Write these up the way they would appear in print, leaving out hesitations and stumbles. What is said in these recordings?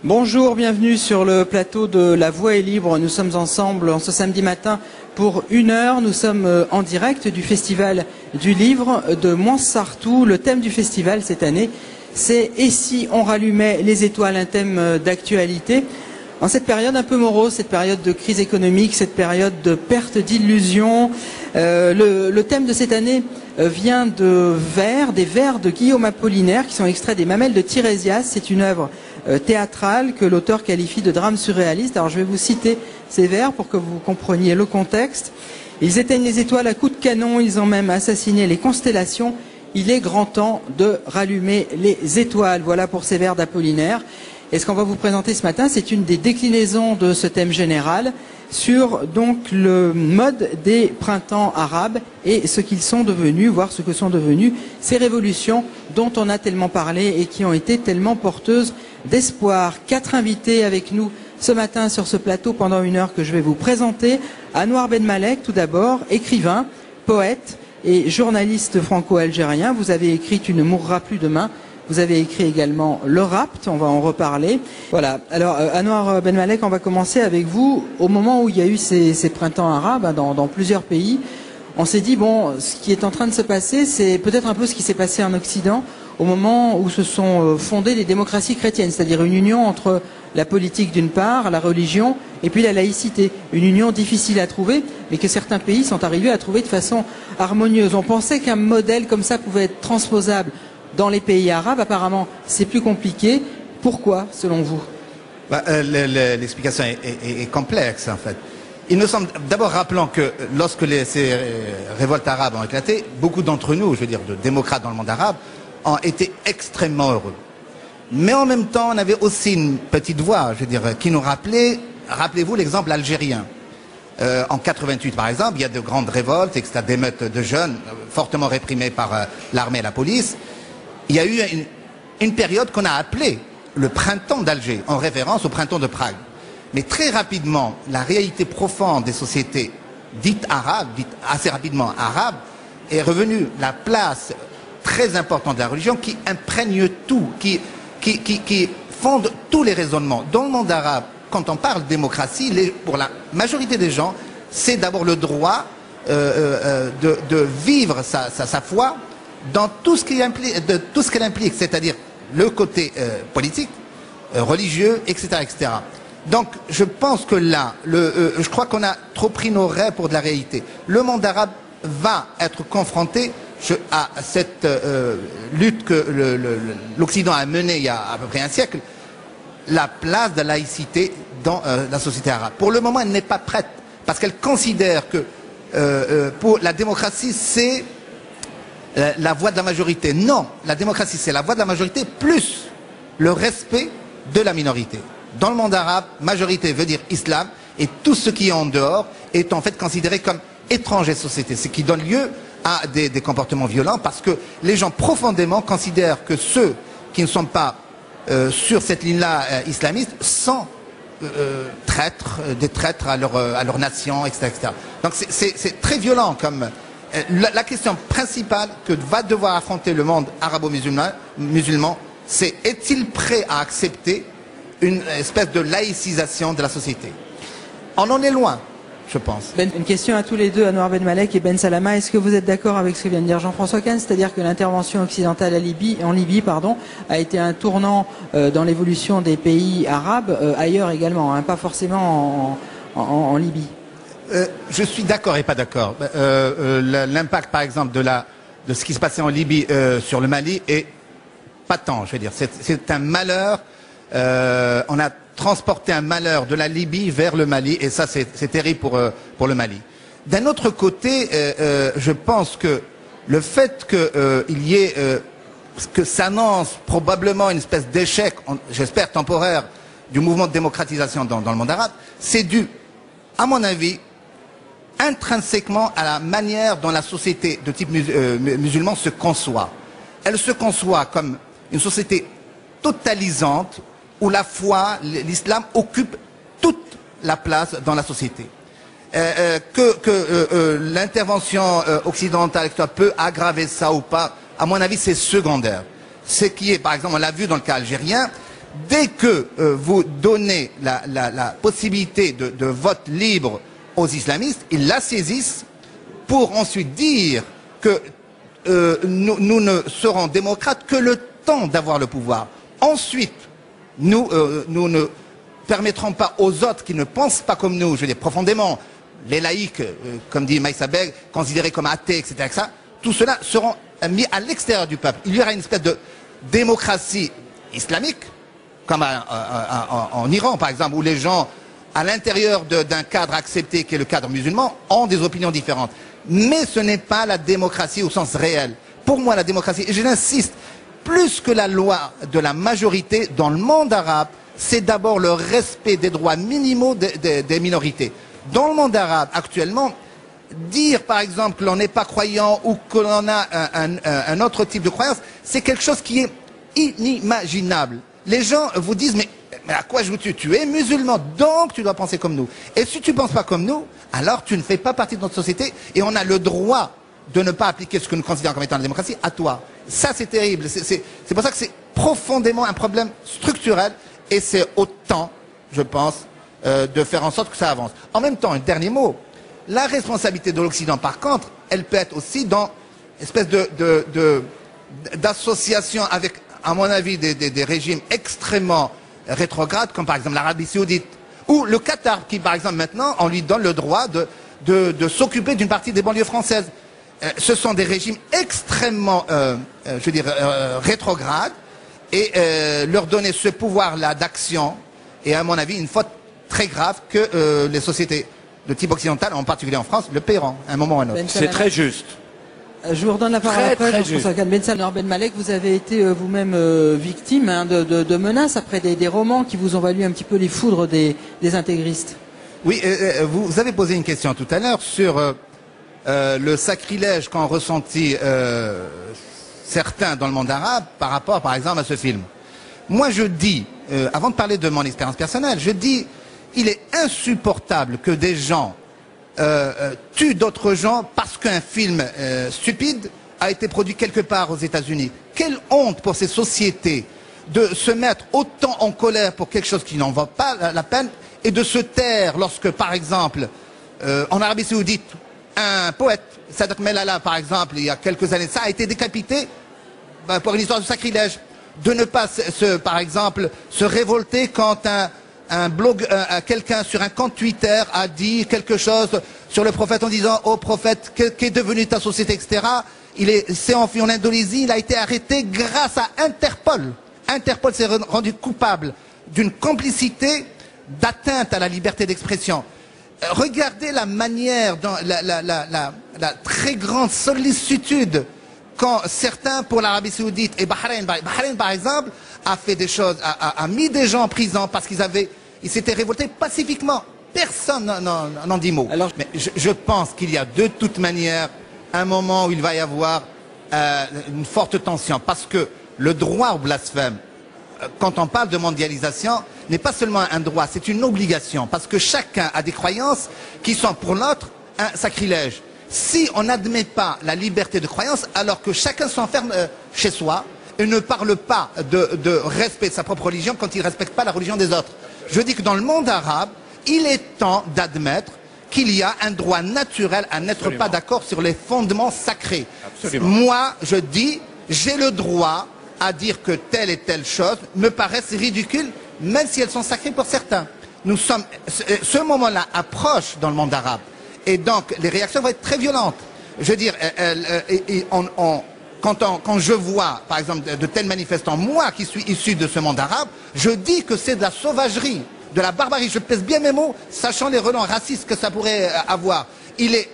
Bonjour, bienvenue sur le plateau de La Voix est libre. Nous sommes ensemble en ce samedi matin pour 1 heure. Nous sommes en direct du Festival du Livre de Montsartou. Le thème du festival cette année, c'est « Et si on rallumait les étoiles ?» un thème d'actualité. En cette période un peu morose, cette période de crise économique, cette période de perte d'illusions, le thème de cette année vient des vers de Guillaume Apollinaire qui sont extraits des Mamelles de Tirésias. C'est une œuvre théâtrale que l'auteur qualifie de drame surréaliste. Alors je vais vous citer ces vers pour que vous compreniez le contexte. Ils éteignent les étoiles à coups de canon, ils ont même assassiné les constellations. Il est grand temps de rallumer les étoiles. Voilà pour ces vers d'Apollinaire. Et ce qu'on va vous présenter ce matin, c'est une des déclinaisons de ce thème général sur donc le mode des printemps arabes et ce qu'ils sont devenus, voire ce que sont devenus ces révolutions dont on a tellement parlé et qui ont été tellement porteuses d'espoir. 4 invités avec nous ce matin sur ce plateau pendant 1 heure que je vais vous présenter. Anouar Ben Malek, tout d'abord, écrivain, poète et journaliste franco-algérien. Vous avez écrit « Tu ne mourras plus demain ». Vous avez écrit également Le Rapt, on va en reparler. Voilà, alors Anouar Ben Malek, on va commencer avec vous. Au moment où il y a eu ces printemps arabes dans plusieurs pays, on s'est dit, bon, ce qui est en train de se passer, c'est peut-être un peu ce qui s'est passé en Occident au moment où se sont fondées les démocraties chrétiennes, c'est-à-dire une union entre la politique d'une part, la religion, et puis la laïcité. Une union difficile à trouver, mais que certains pays sont arrivés à trouver de façon harmonieuse. On pensait qu'un modèle comme ça pouvait être transposable dans les pays arabes. Apparemment, c'est plus compliqué. Pourquoi, selon vous? L'explication est complexe, en fait. Il me semble, d'abord rappelons que lorsque ces révoltes arabes ont éclaté, beaucoup d'entre nous, je veux dire de démocrates dans le monde arabe, ont été extrêmement heureux. Mais en même temps, on avait aussi une petite voix, je veux dire, qui nous rappelait, rappelez-vous l'exemple algérien. En 88, par exemple, il y a de grandes révoltes, etc., d'émeutes de jeunes, fortement réprimées par l'armée et la police. Il y a eu une période qu'on a appelée le printemps d'Alger, en référence au printemps de Prague. Mais très rapidement, la réalité profonde des sociétés dites arabes, dites assez rapidement arabes, est revenue la place très importante de la religion qui imprègne tout, qui fonde tous les raisonnements. Dans le monde arabe, quand on parle de démocratie, pour la majorité des gens, c'est d'abord le droit de vivre sa foi dans tout ce qu'elle implique, c'est-à-dire le côté politique, religieux, etc., etc. Donc, je pense que là, je crois qu'on a trop pris nos rêves pour de la réalité. Le monde arabe va être confronté à cette lutte que l'Occident a menée il y a à peu près un siècle, la place de la laïcité dans la société arabe. Pour le moment, elle n'est pas prête, parce qu'elle considère que pour la démocratie, c'est la voix de la majorité. Non, la démocratie, c'est la voix de la majorité plus le respect de la minorité. Dans le monde arabe, majorité veut dire islam, et tout ce qui est en dehors est en fait considéré comme étranger société, ce qui donne lieu à des comportements violents, parce que les gens profondément considèrent que ceux qui ne sont pas sur cette ligne-là islamiste sont traîtres, des traîtres à leur nation, etc., etc. Donc c'est très violent comme... La question principale que va devoir affronter le monde arabo-musulman, c'est est-il prêt à accepter une espèce de laïcisation de la société? On en est loin, je pense. Une question à tous les deux, Anouar Ben Malek et Ben Salama. Est-ce que vous êtes d'accord avec ce que vient de dire Jean-François Kahn, c'est-à-dire que l'intervention occidentale en Libye, a été un tournant dans l'évolution des pays arabes, ailleurs également, hein, pas forcément en Libye? Je suis d'accord et pas d'accord. L'impact, par exemple, de ce qui se passait en Libye sur le Mali est patent, je veux dire. C'est un malheur. On a transporté un malheur de la Libye vers le Mali, et ça, c'est terrible pour le Mali. D'un autre côté, je pense que le fait qu'il y ait que s'annonce probablement une espèce d'échec, j'espère temporaire, du mouvement de démocratisation dans le monde arabe, c'est dû, à mon avis, intrinsèquement à la manière dont la société de type musulman se conçoit. Elle se conçoit comme une société totalisante où la foi, l'islam occupe toute la place dans la société. L'intervention occidentale peut aggraver ça ou pas, à mon avis, c'est secondaire. Ce qui est, par exemple, on l'a vu dans le cas algérien, Dès que vous donnez la possibilité de vote libre aux islamistes, ils la saisissent pour ensuite dire que nous ne serons démocrates que le temps d'avoir le pouvoir. Ensuite, nous ne permettrons pas aux autres qui ne pensent pas comme nous, je veux dire profondément, les laïcs, comme dit Maïssa Beg, considérés comme athées, etc., tout cela seront mis à l'extérieur du peuple. Il y aura une espèce de démocratie islamique, comme en Iran par exemple, où les gens, à l'intérieur d'un cadre accepté qui est le cadre musulman, ont des opinions différentes. Mais ce n'est pas la démocratie au sens réel. Pour moi, la démocratie, et je l'insiste, plus que la loi de la majorité dans le monde arabe, c'est d'abord le respect des droits minimaux des minorités. Dans le monde arabe, actuellement, dire par exemple que l'on n'est pas croyant ou que l'on a un autre type de croyance, c'est quelque chose qui est inimaginable. Les gens vous disent, mais à quoi joues-tu? Tu es musulman, donc tu dois penser comme nous. Et si tu ne penses pas comme nous, alors tu ne fais pas partie de notre société et on a le droit de ne pas appliquer ce que nous considérons comme étant la démocratie à toi. Ça, c'est terrible. C'est pour ça que c'est profondément un problème structurel et c'est au temps, je pense, de faire en sorte que ça avance. En même temps, un dernier mot, la responsabilité de l'Occident, par contre, elle peut être aussi dans une espèce d'association avec, à mon avis, des régimes extrêmement rétrogrades, comme par exemple l'Arabie Saoudite, ou le Qatar, qui par exemple maintenant, on lui donne le droit de s'occuper d'une partie des banlieues françaises. Ce sont des régimes extrêmement, je veux dire, rétrogrades, et leur donner ce pouvoir-là d'action est à mon avis une faute très grave que les sociétés de type occidental, en particulier en France, le paieront à un moment ou à un autre. C'est très juste. Je vous redonne la parole après, Jean-François Kahn. Ben Salem Ben Malek, vous avez été vous-même victime de menaces après des romans qui vous ont valu un petit peu les foudres des intégristes. Oui, vous avez posé une question tout à l'heure sur le sacrilège qu'ont ressenti certains dans le monde arabe par rapport, par exemple, à ce film. Moi, je dis, avant de parler de mon expérience personnelle, je dis, il est insupportable que des gens tuent d'autres gens parce qu'un film stupide a été produit quelque part aux États-Unis. Quelle honte pour ces sociétés de se mettre autant en colère pour quelque chose qui n'en vaut pas la peine et de se taire lorsque, par exemple, en Arabie Saoudite, un poète, Sadr Melala, par exemple, il y a quelques années, ça a été décapité pour une histoire de sacrilège. De ne pas, par exemple, se révolter quand quelqu'un sur un compte Twitter a dit quelque chose sur le prophète en disant « Oh prophète, qu'est devenu ta société, etc. » Il s'est enfui en Indonésie, il a été arrêté grâce à Interpol. Interpol s'est rendu coupable d'une complicité d'atteinte à la liberté d'expression. Regardez la manière, la très grande sollicitude quand certains, pour l'Arabie Saoudite et Bahreïn par exemple, a fait des choses, a mis des gens en prison parce ils s'étaient révoltés pacifiquement. Personne n'en dit mot. Alors, mais je pense qu'il y a de toute manière un moment où il va y avoir une forte tension parce que le droit au blasphème, quand on parle de mondialisation, n'est pas seulement un droit, c'est une obligation parce que chacun a des croyances qui sont pour l'autre un sacrilège. Si on n'admet pas la liberté de croyance, alors que chacun s'enferme chez soi et ne parle pas de respect de sa propre religion quand il ne respecte pas la religion des autres. Je dis que dans le monde arabe, il est temps d'admettre qu'il y a un droit naturel à n'être pas d'accord sur les fondements sacrés. Absolument. Moi, je dis, j'ai le droit à dire que telle et telle chose me paraissent ridicules, même si elles sont sacrées pour certains. Ce moment-là approche dans le monde arabe. Et donc, les réactions vont être très violentes. Je veux dire, quand je vois, par exemple, de tels manifestants, moi qui suis issu de ce monde arabe, je dis que c'est de la sauvagerie, de la barbarie. Je pèse bien mes mots, sachant les relents racistes que ça pourrait avoir. Il est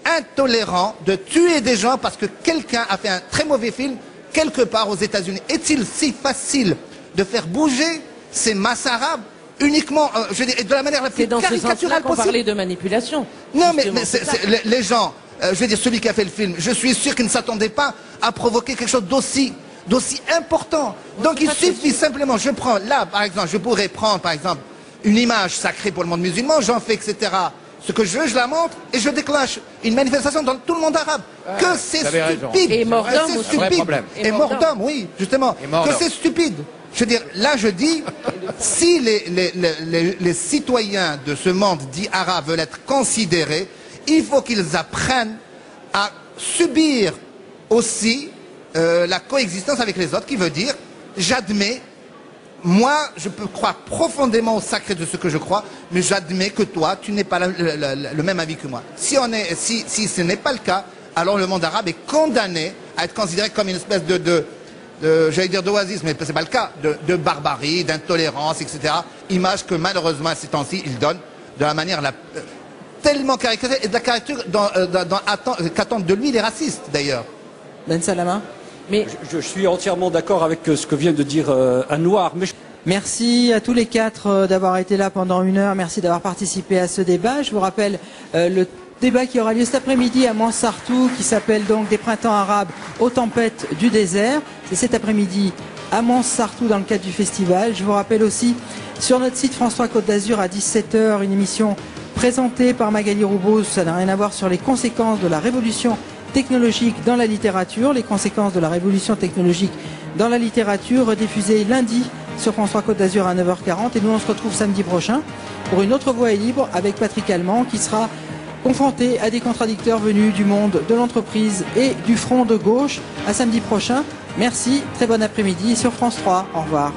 intolérant de tuer des gens parce que quelqu'un a fait un très mauvais film quelque part aux États-Unis. Est-il si facile de faire bouger ces masses arabes uniquement, je veux dire, de la manière la plus caricaturale possible? On parlait de manipulation. Non, mais les gens, je veux dire, celui qui a fait le film, je suis sûr qu'il ne s'attendait pas à provoquer quelque chose d'aussi important. Donc il suffit simplement, je prends, là, par exemple, je pourrais prendre, par exemple, une image sacrée pour le monde musulman, j'en fais, etc. Ce que je veux, je la montre et je déclenche une manifestation dans tout le monde arabe. Que c'est stupide. Et mort d'homme aussi. Et mort d'homme, oui, justement. Que c'est stupide. Je veux dire, là je dis, si les citoyens de ce monde dit arabe veulent être considérés, il faut qu'ils apprennent à subir aussi la coexistence avec les autres, qui veut dire, j'admets, moi je peux croire profondément au sacré de ce que je crois, mais j'admets que toi, tu n'es pas le même avis que moi. Si ce n'est pas le cas, alors le monde arabe est condamné à être considéré comme une espèce j'allais dire d'oasis, mais c'est pas le cas, de barbarie, d'intolérance, etc. Image que malheureusement à ces temps-ci, il donne de la manière tellement caricaturée, et de la caricature qu'attendent de lui les racistes d'ailleurs. Ben Salama. Mais je suis entièrement d'accord avec ce que vient de dire Anouar. Mais Merci à tous les quatre d'avoir été là pendant 1 heure. Merci d'avoir participé à ce débat. Je vous rappelle le débat qui aura lieu cet après-midi à Mouansartou, qui s'appelle donc Des printemps arabes aux tempêtes du désert. C'est cet après-midi à Mouansartou dans le cadre du festival. Je vous rappelle aussi sur notre site France 3 Côte d'Azur à 17 h une émission présentée par Magali Roubaud. Ça n'a rien à voir sur les conséquences de la révolution technologique dans la littérature, les conséquences de la révolution technologique dans la littérature, rediffusée lundi sur France 3 Côte d'Azur à 9 h 40. Et nous, on se retrouve samedi prochain pour une autre voix est libre avec Patrick Allemand, qui sera confronté à des contradicteurs venus du monde de l'entreprise et du front de gauche. À samedi prochain. Merci, très bon après-midi sur France 3. Au revoir.